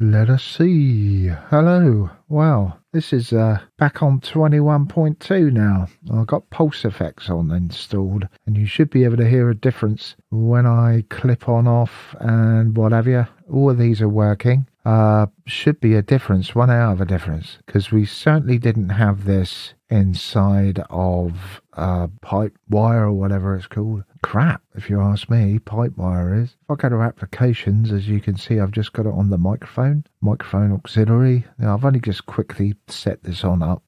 Let us see. Hello. Wow. This is back on 21.2 now. I've got pulse effects on installed, and you should be able to hear a difference when I clip on off and what have you. All of these are working. Should be a difference, 1 hour of a difference, because we certainly didn't have this inside of Pipewire or whatever it's called. Crap, if you ask me. Pipewire is. If I go to applications, as you can see, I've just got it on the microphone auxiliary. Now, I've only just quickly set this on up.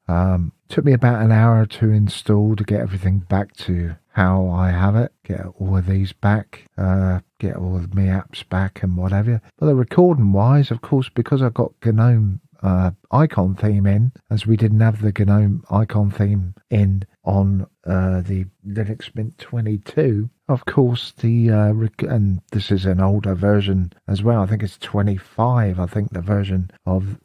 Took me about an hour to install to get everything back to how I have it, get all of these back, get all of my apps back and what have you. But the recording wise, of course, because I've got GNOME icon theme in, as we didn't have the GNOME icon theme in on the Linux Mint 22. Of course, and this is an older version as well. I think it's 25. I think the version of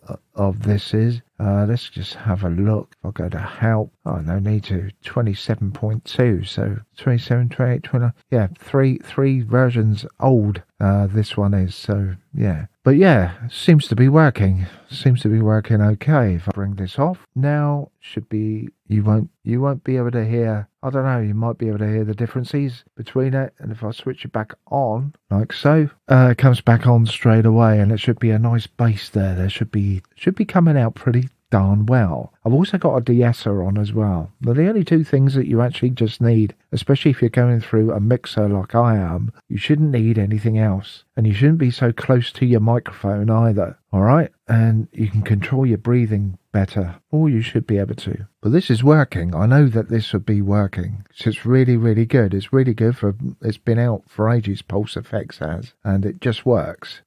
this is. Let's just have a look. I'll go to help. Oh, no need to. 27.2. So 27, 28, 29. Yeah, three versions old. This one is. So yeah. But yeah, seems to be working. Seems to be working okay. If I bring this off now, should be. You won't be able to hear. I don't know. You might be able to hear the differences between it. And if I switch it back on, like so, it comes back on straight away, and it should be a nice bass there. There should be coming out pretty darn well. I've also got a de-esser on as well. They're the only two things that you actually just need, especially if you're going through a mixer like I am. You shouldn't need anything else, and you shouldn't be so close to your microphone either. All right, and you can control your breathing better, or you should be able to. But this is working. I know that this would be working. So it's really, really good. It's really good it's been out for ages, Pulse Effects has, and it just works.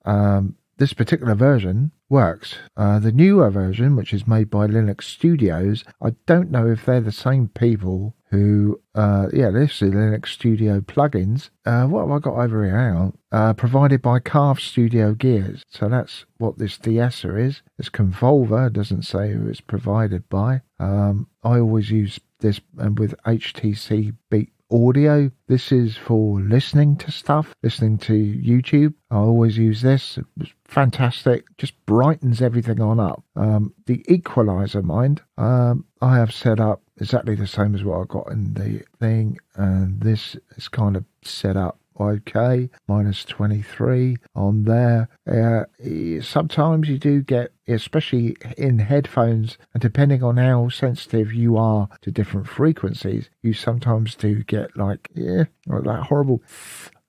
This particular version works. The newer version, which is made by Linux Studios, I don't know if they're the same people who, this is Linux Studio plugins. What have I got over here? Hang on. Provided by Carve Studio Gears. So that's what this de-esser is. It's Convolver. It doesn't say who it's provided by. I always use this and with HTC Beat audio. This is for listening to stuff, listening to YouTube. I always use this. It's fantastic. Just brightens everything on up. The equalizer, mind, I have set up exactly the same as what I got in the thing, and this is kind of set up okay, -23 on there. Sometimes you do get, especially in headphones, and depending on how sensitive you are to different frequencies, you sometimes do get like that horrible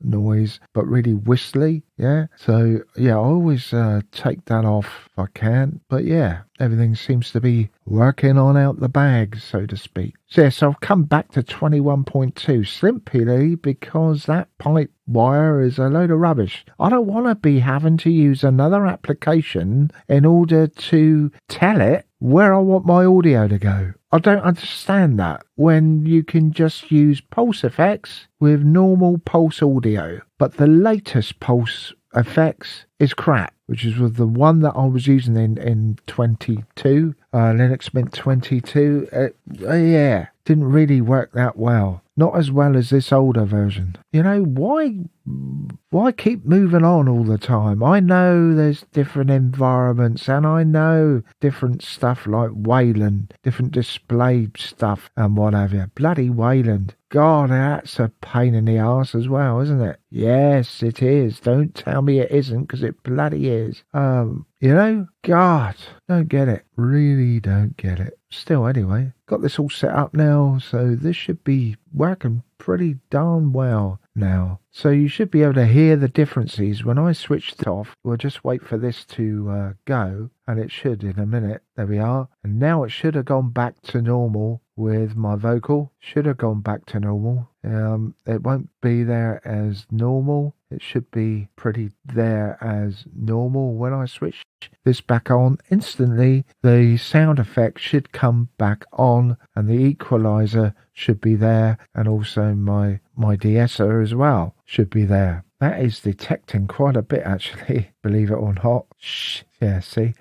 noise, but really whistly. Yeah, so yeah, I always take that off if I can. But yeah, everything seems to be working on out the bag, so to speak. So yes, I'll come back to 21.2 simply because that pipe wire is a load of rubbish. I don't want to be having to use another application in order to tell it where I want my audio to go. I don't understand that when you can just use Pulse Effects with normal Pulse audio. But the latest Pulse Effects is crap, which is with the one that I was using in 22, Linux Mint 22. Didn't really work that well. Not as well as this older version. You know, why keep moving on all the time? I know there's different environments, and I know different stuff like Wayland, different display stuff and what have you. Bloody Wayland. God, that's a pain in the arse as well, isn't it? Yes, it is. Don't tell me it isn't, because it bloody is. You know, God, don't get it. Really don't get it. Still, anyway, got this all set up now, so this should be working pretty darn well now. So you should be able to hear the differences when I switched it off. We'll just wait for this to go, and it should in a minute. There we are. And now it should have gone back to normal with my vocal. Should have gone back to normal. It won't be there as normal. It should be pretty there as normal. When I switch this back on, instantly the sound effect should come back on, and the equalizer should be there, and also my de-esser as well should be there. That is detecting quite a bit, actually, believe it or not. Yeah, see?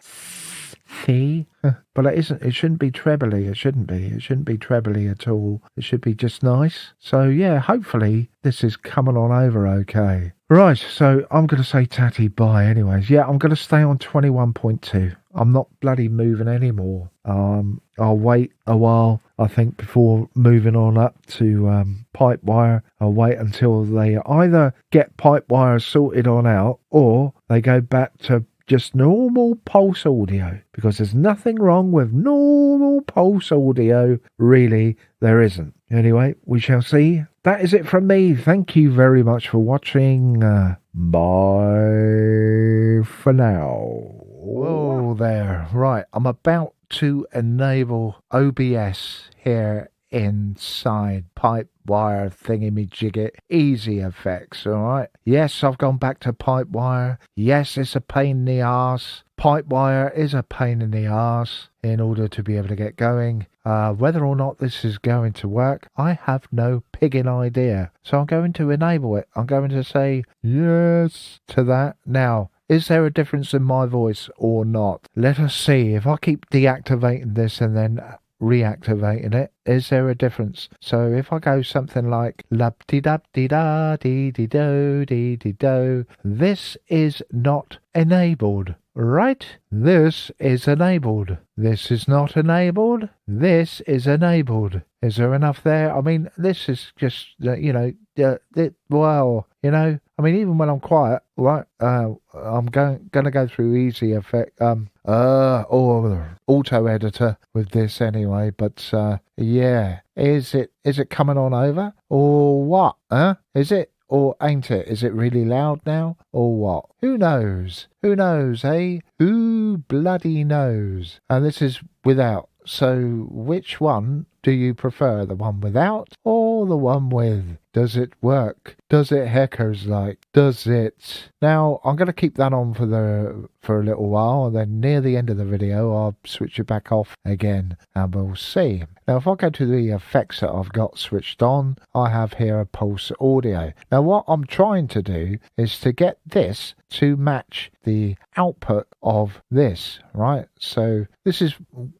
But it isn't. It shouldn't be trebly. It shouldn't be trebly at all. It should be just nice. So yeah, hopefully this is coming on over okay. Right, so I'm going to say tatty bye anyways. Yeah, I'm going to stay on 21.2. I'm not bloody moving anymore. I'll wait a while, I think, before moving on up to Pipewire. I'll wait until they either get Pipewire sorted on out or they go back to just normal pulse audio, because there's nothing wrong with normal pulse audio. Really, there isn't. Anyway, we shall see. That is it from me. Thank you very much for watching. Bye for now. Whoa there. Right, I'm about to enable OBS here inside Pipewire thingy-me-jigget easy effects. All right, yes, I've gone back to Pipewire. Yes, it's a pain in the arse. Pipewire is a pain in the arse in order to be able to get going. Whether or not this is going to work, I have no pigging idea. So I'm going to enable it. I'm going to say yes to that. Now, is there a difference in my voice or not? Let us see. If I keep deactivating this and then reactivating it, is there a difference? So if I go something like lub-de-dub-de-da-dee-dee-do-dee-dee-do, this is not enabled, right? This is enabled. This is not enabled. This is enabled. Is there enough there? I mean, this is just, well, I mean, even when I'm quiet, right, I'm going to go through easy effect, or auto editor with this anyway, but, yeah, is it coming on over or what, is it? Or ain't it? Is it really loud now? Or what? Who knows? Who knows, eh? Who bloody knows? And this is without. So which one do you prefer? The one without or the one with? Does it work? Does it heckers like? Does it? Now, I'm going to keep that on for a little while, and then near the end of the video, I'll switch it back off again, and we'll see. Now, if I go to the effects that I've got switched on, I have here a pulse audio. Now, what I'm trying to do is to get this to match the output of this, right? So this is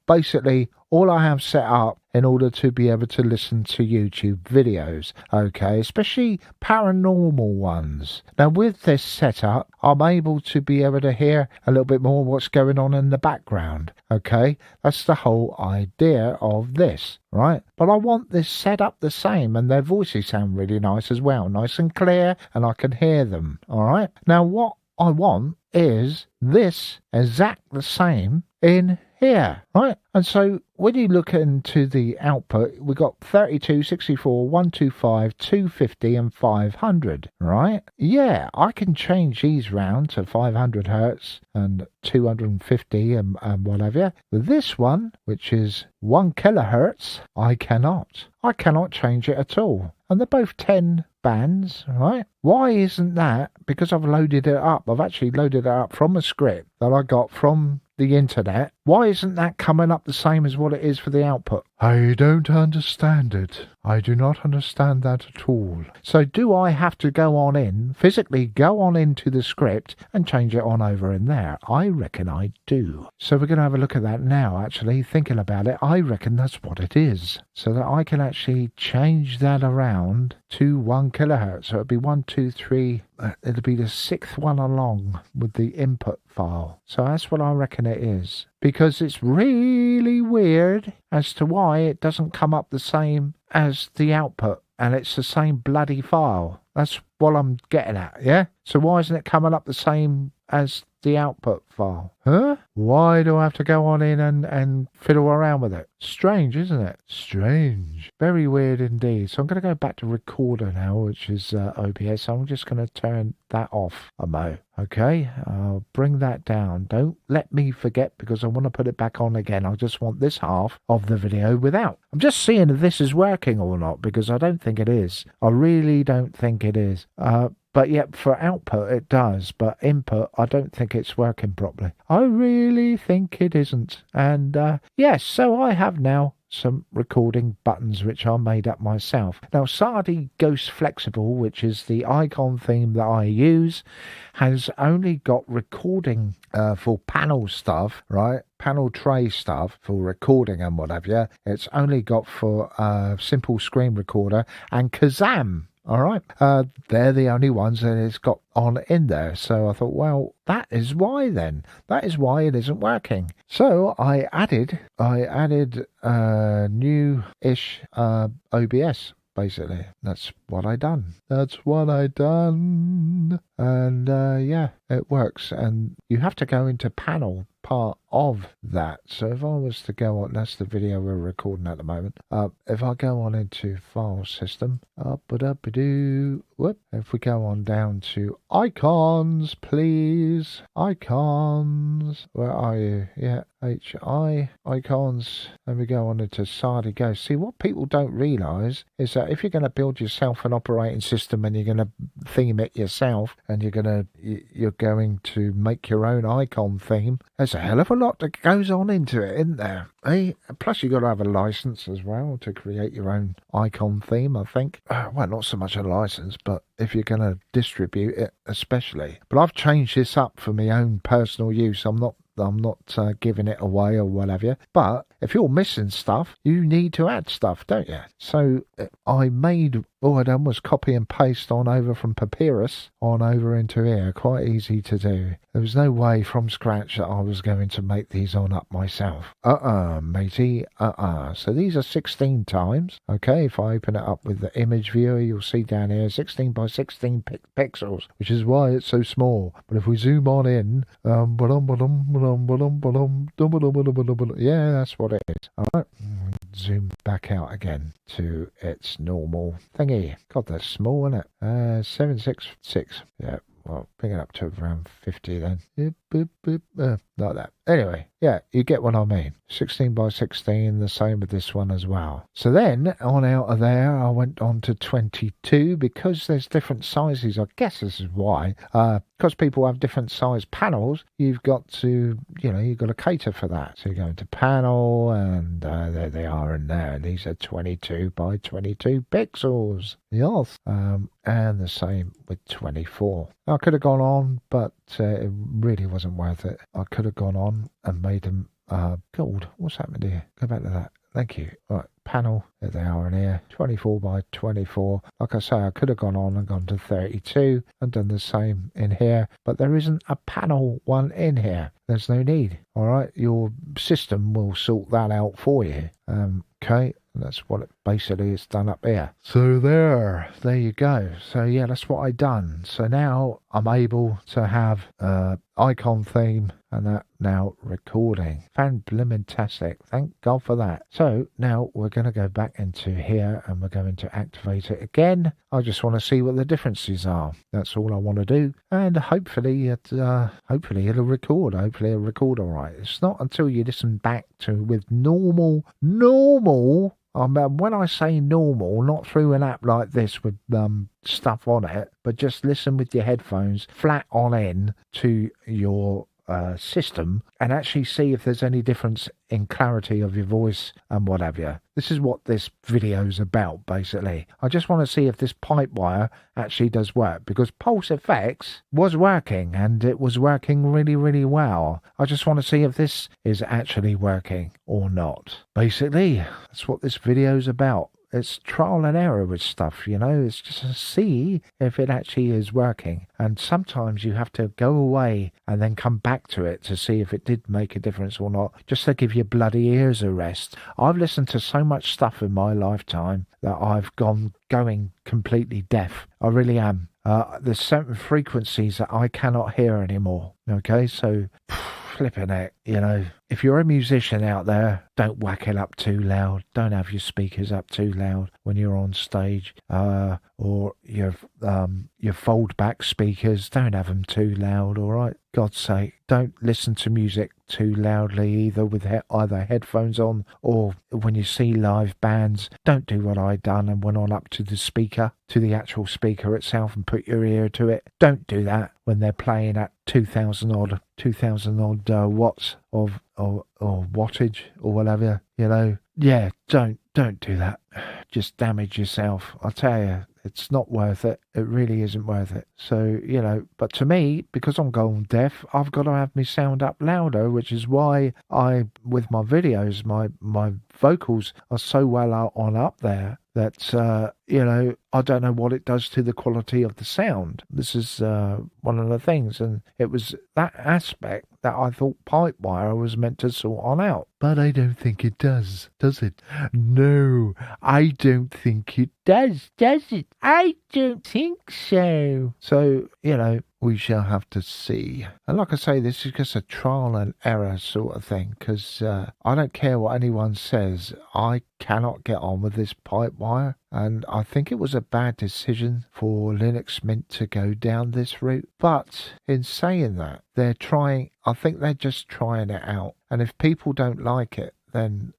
basically all I have set up in order to be able to listen to YouTube videos, okay, especially paranormal ones. Now, with this setup, I'm able to be able to hear a little bit more what's going on in the background, okay? That's the whole idea of this, right? But I want this set up the same, and their voices sound really nice as well, nice and clear, and I can hear them, all right? Now, what I want is this exact the same in here, right? And so when you look into the output, we got 32, 64, 125, 250 and 500, right? Yeah, I can change these round to 500 hertz and 250 and whatever. This one, which is 1 kilohertz, I cannot change it at all. And they're both 10 bands, right? Why isn't that? Because I've loaded it up. I've actually loaded it up from a script that I got from the internet. Why isn't that coming up the same as what it is for the output? I don't understand it. I do not understand that at all. So do I have to go on in, physically go on into the script and change it on over in there? I reckon I do. So we're going to have a look at that now, actually, thinking about it. I reckon that's what it is. So that I can actually change that around to 1 kilohertz. So it'll be 1, 2, 3. It'll be the 6th one along with the input file. So that's what I reckon it is. Because it's really weird as to why it doesn't come up the same as the output. And it's the same bloody file. That's what I'm getting at, yeah? So why isn't it coming up the same as the output file? Huh? Why do I have to go on in and fiddle around with it? Strange, isn't it? Strange. Very weird indeed. So I'm going to go back to recorder now, which is OBS. So I'm just going to turn that off a mo. Okay, I'll bring that down. Don't let me forget, because I want to put it back on again. I just want this half of the video without. I'm just seeing if this is working or not, because I don't think it is. I really don't think it is. But yet for output it does, but input I don't think it's working properly. I really think it isn't. And yes, so I have now some recording buttons which I made up myself. Now Sardi Ghost Flexible, which is the icon theme that I use, has only got recording for panel stuff, right? Panel tray stuff for recording and what have you. It's only got for simple screen recorder and Kazam. All right. They're the only ones that it's got on in there. So I thought, well, that is why then. That is why it isn't working. So I added new-ish OBS. Basically, that's what I done. And yeah, it works. And you have to go into panel part of that. So if I was to go on, that's the video we're recording at the moment. If I go on into file system, if we go on down to icons, please, icons, where are you? Yeah, icons, and we go on into Sardi Go. See, what people don't realise is that if you're going to build yourself an operating system and you're going to theme it yourself, and you're going to make your own icon theme, there's a hell of a lot that goes on into it, isn't there? Eh? Plus you've got to have a license as well to create your own icon theme, I think. Well, not so much a license, but if you're going to distribute it especially. But I've changed this up for my own personal use. I'm not giving it away or whatever. But if you're missing stuff, you need to add stuff, don't you? So I made, all I done was copy and paste on over from Papyrus on over into here. Quite easy to do. There was no way from scratch that I was going to make these on up myself. Matey. So these are 16 times. Okay, if I open it up with the image viewer, you'll see down here 16 by 16 pixels, which is why it's so small. But if we zoom on in, yeah, that's what it is. All right, zoom back out again to its normal thingy. God, that's small, isn't it? 766. Yeah. Well, bring it up to around 50 then. Like that. Anyway, yeah, you get what I mean. 16 by 16, the same with this one as well. So then, on out of there, I went on to 22 because there's different sizes. I guess this is why. Because people have different size panels, you've got to cater for that. So you go into panel, and there they are in there. These are 22 by 22 pixels. Yes. And the same with 24. I could have gone on, but it really wasn't worth it. I could have gone on and made them gold. What's happened here? Go back to that. Thank you. Right, panel, there they are in here, 24 by 24. Like I say, I could have gone on and gone to 32 and done the same in here, but there isn't a panel one in here. There's no need. All right, your system will sort that out for you. Okay. That's what it basically is done up here. So there you go. So yeah, that's what I done. So now I'm able to have icon theme and that now recording. Fan-blimmin-tastic. Thank God for that. So now we're going to go back into here and we're going to activate it again. I just want to see what the differences are. That's all I want to do. And hopefully it'll record. Hopefully it'll record all right. It's not until you listen back to with normal. When I say normal, not through an app like this with stuff on it, but just listen with your headphones flat on in to your system and actually see if there's any difference in clarity of your voice and what have you. This is what this video's about, basically. I just want to see if this Pipewire actually does work, because Pulse Effects was working and it was working really, really well. I just want to see if this is actually working or not. Basically, that's what this video's about. It's trial and error with stuff, It's just to see if it actually is working. And sometimes you have to go away and then come back to it to see if it did make a difference or not, just to give your bloody ears a rest. I've listened to so much stuff in my lifetime that I've going completely deaf. I really am. There's certain frequencies that I cannot hear anymore. Okay, so flipping it, if you're a musician out there, don't whack it up too loud. Don't have your speakers up too loud when you're on stage, or your fold back speakers. Don't have them too loud. All right, God's sake, don't listen to music too loudly either with either headphones on, or when you see live bands, don't do what I done and went on up to the speaker, to the actual speaker itself, and put your ear to it. Don't do that when they're playing at 2,000 odd watts of or wattage or whatever. Yeah, don't do that. Just damage yourself. I tell you, it's not worth it. It really isn't worth it. So, but to me, because I'm going deaf, I've got to have my sound up louder, which is why with my videos, my vocals are so well out on up there that, I don't know what it does to the quality of the sound. This is one of the things. And it was that aspect that I thought Pipewire was meant to sort on out. But I don't think it does it? No, I don't think it does it? I don't think so. So, we shall have to see. And like I say, this is just a trial and error sort of thing, because I don't care what anyone says. I cannot get on with this Pipewire, and I think it was a bad decision for Linux Mint to go down this route. But in saying that, I think they're just trying it out. And if people don't like it, then,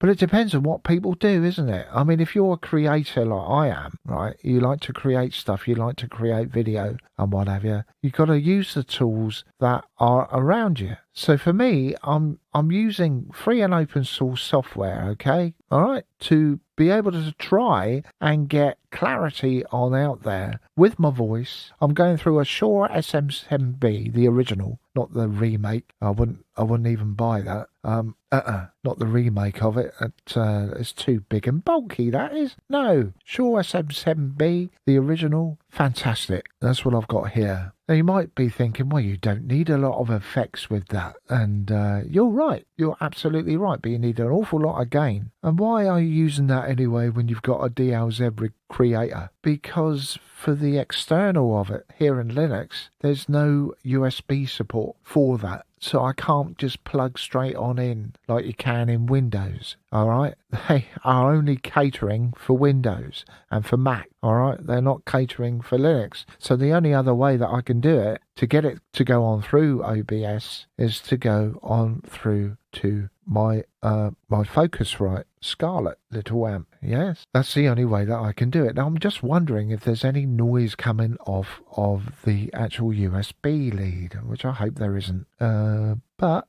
But it depends on what people do, isn't it? I mean, if you're a creator like I am, right, you like to create stuff, you like to create video and what have you, you've got to use the tools that are around you. So for me, I'm using free and open source software, okay? All right, to be able to try and get clarity on out there with my voice. I'm going through a Shure SM7B, the original, not the remake. I wouldn't even buy that. Not the remake of it. It's too big and bulky, that is. No, Shure SM7B, the original, fantastic. That's what I've got here. Now, you might be thinking, well, you don't need a lot of effects with that. And you're right. You're absolutely right. But you need an awful lot of gain. And why are you using that anyway when you've got a DLZ creator? Because for the external of it here in Linux, there's no USB support for that. So I can't just plug straight on in like you can in Windows, all right? They are only catering for Windows and for Mac, all right? They're not catering for Linux. So the only other way that I can do it to get it to go on through OBS is to go on through to my Focusrite Scarlett little amp. Yes, that's the only way that I can do it. Now I'm just wondering if there's any noise coming off of the actual USB lead, which I hope there isn't. But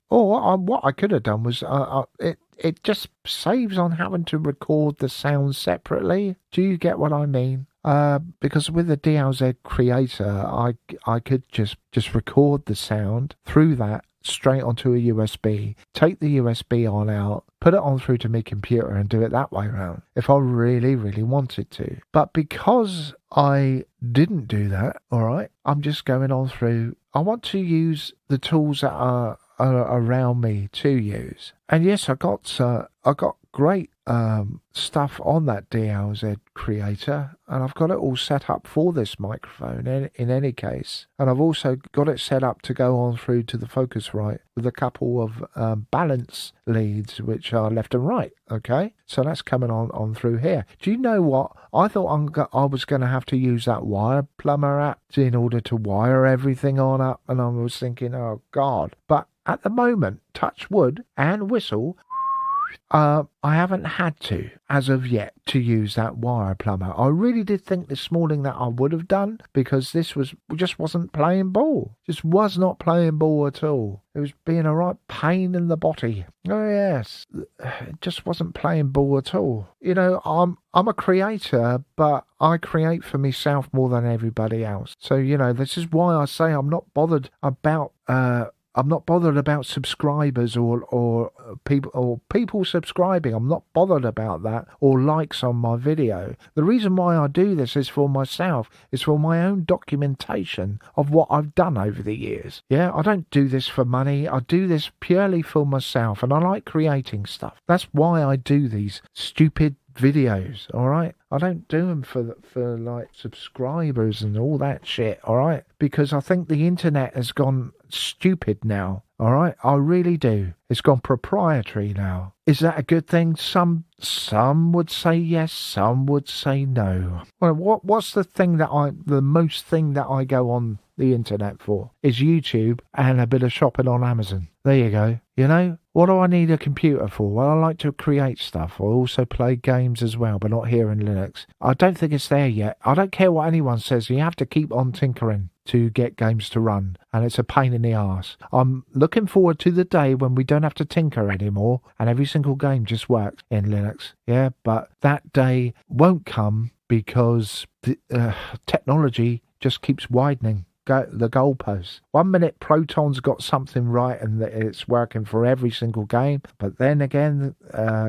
what I could have done was it just saves on having to record the sound separately. Do you get what I mean? Because with the DLZ creator, I could just record the sound through that straight onto a USB, take the USB on out, put it on through to my computer and do it that way around if I really, really wanted to. But because I didn't do that, all right, I'm just going on through. I want to use the tools that are around me to use. And yes, I got great stuff on that DLZ creator, and I've got it all set up for this microphone in any case. And I've also got it set up to go on through to the Focusrite with a couple of balance leads which are left and right. Okay, so that's coming on through here. Do you know what? I thought I was going to have to use that wire plumber app in order to wire everything on up, and I was thinking, oh God. But at the moment, touch wood and whistle, I haven't had to, as of yet, to use that wire plumber. I really did think this morning that I would have done, because this just wasn't playing ball. Just was not playing ball at all. It was being a right pain in the body. Oh yes, it just wasn't playing ball at all. I'm a creator, but I create for myself more than everybody else. So this is why I say I'm not bothered about subscribers or people subscribing. I'm not bothered about that, or likes on my video. The reason why I do this is for myself. It's for my own documentation of what I've done over the years. Yeah, I don't do this for money. I do this purely for myself, and I like creating stuff. That's why I do these stupid videos, all right? I don't do them for like subscribers and all that shit, all right? Because I think the internet has gone stupid now, all right? I really do. It's gone proprietary now. Is that a good thing? Some would say yes, some would say no. Well, what's the most thing that I go on the internet for is YouTube and a bit of shopping on Amazon. There you go. What do I need a computer for? Well, I like to create stuff. I also play games as well, but not here in Linux. I don't think it's there yet. I don't care what anyone says. You have to keep on tinkering to get games to run, and it's a pain in the arse. I'm looking forward to the day when we don't have to tinker anymore and every single game just works in Linux. Yeah, but that day won't come because the technology just keeps widening. the goalposts. 1 minute Proton's got something right and that it's working for every single game, but then again,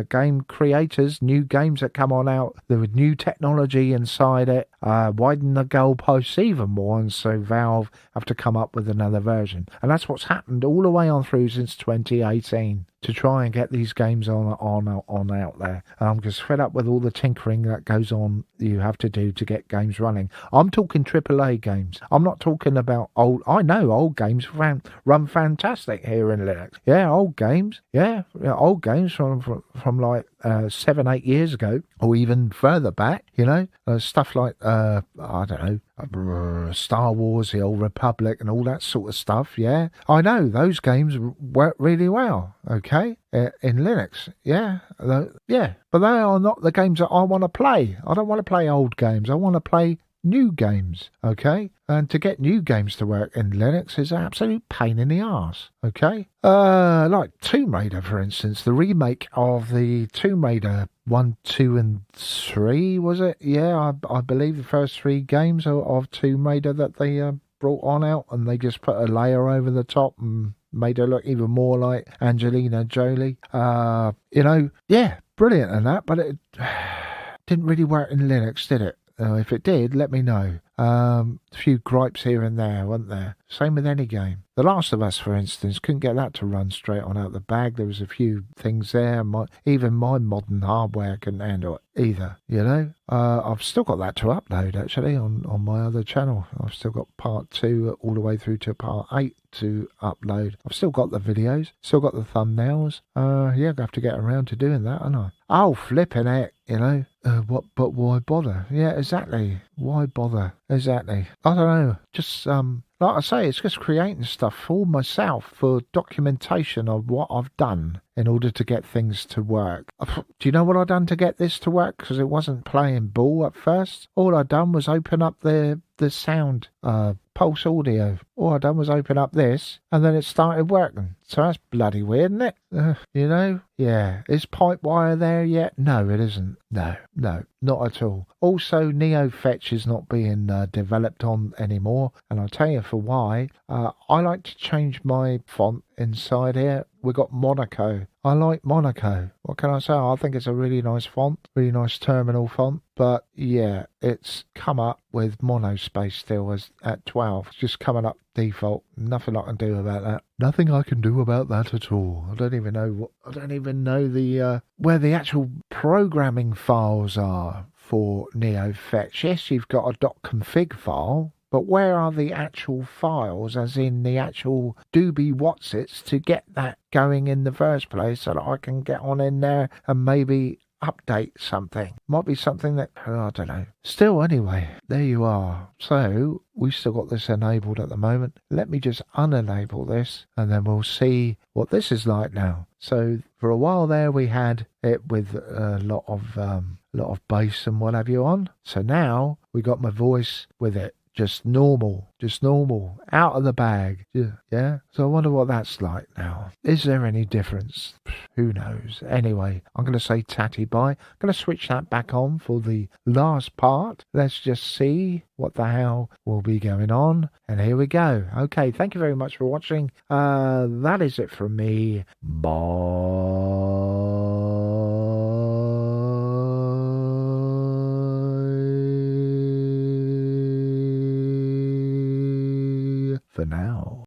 game creators, new games that come on out, there with new technology inside it, widen the goalposts even more, and so Valve have to come up with another version. And that's what's happened all the way on through since 2018 to try and get these games on out there. And I'm just fed up with all the tinkering that goes on you have to do to get games running. I'm talking AAA games. I'm not talking about old. I know old games run fantastic here in Linux. Yeah, old games. Yeah, old games from like 7-8 years ago, or even further back. You know, stuff like I don't know, Star Wars, the Old Republic, and all that sort of stuff. Yeah, I know those games work really well. Okay, in Linux. Yeah, yeah, but they are not the games that I want to play. I don't want to play old games. I want to play new games, okay? And to get new games to work in Linux is an absolute pain in the arse, okay? Like Tomb Raider, for instance, the remake of the Tomb Raider 1, 2, and 3, was it? Yeah, I believe the first 3 games of Tomb Raider that they brought on out, and they just put a layer over the top and made her look even more like Angelina Jolie. You know, yeah, brilliant and that, but it didn't really work in Linux, did it? If it did, let me know. A few gripes here and there, weren't there? Same with any game. The Last of Us, for instance, couldn't get that to run straight on out the bag. There was a few things there. Even my modern hardware couldn't handle it either, you know? I've still got that to upload, actually, on my other channel. I've still got part 2 all the way through to part 8 to upload. I've still got the videos, still got the thumbnails. Yeah, I have to get around to doing that, haven't I? Oh, flipping heck, you know? But why bother? Yeah, exactly. Why bother? Exactly. I don't know. Just, like I say, it's just creating stuff for myself for documentation of what I've done in order to get things to work. Do you know what I done to get this to work? Because it wasn't playing ball at first. All I done was open up the sound, Pulse Audio. All I done was open up this, and then it started working. So that's bloody weird, isn't it? You know? Yeah. Is Pipewire there yet? No, it isn't. No, not at all. Also, NeoFetch is not being developed on anymore, and I'll tell you for why. I like to change my font inside here. We got Monaco. I like Monaco. What can I say? I think it's a really nice font, really nice terminal font. But yeah, it's come up with monospace still as at 12. It's just coming up default. Nothing I can do about that. Nothing I can do about that at all. I don't even know the where the actual programming files are for NeoFetch. Yes, you've got a .config file. But where are the actual files, as in the actual doobie whatsits, to get that going in the first place so that I can get on in there and maybe update something? Might be something that, I don't know. Still, anyway, there you are. So, we've still got this enabled at the moment. Let me just unenable this, and then we'll see what this is like now. So, for a while there, we had it with a lot of bass and what have you on. So now, we got my voice with it. Just normal, out of the bag. Yeah. So I wonder what that's like now. Is there any difference? Who knows? Anyway, I'm going to say tatty bye. I'm going to switch that back on for the last part. Let's just see what the hell will be going on. And here we go. Okay, thank you very much for watching. That is it from me. Bye. For now.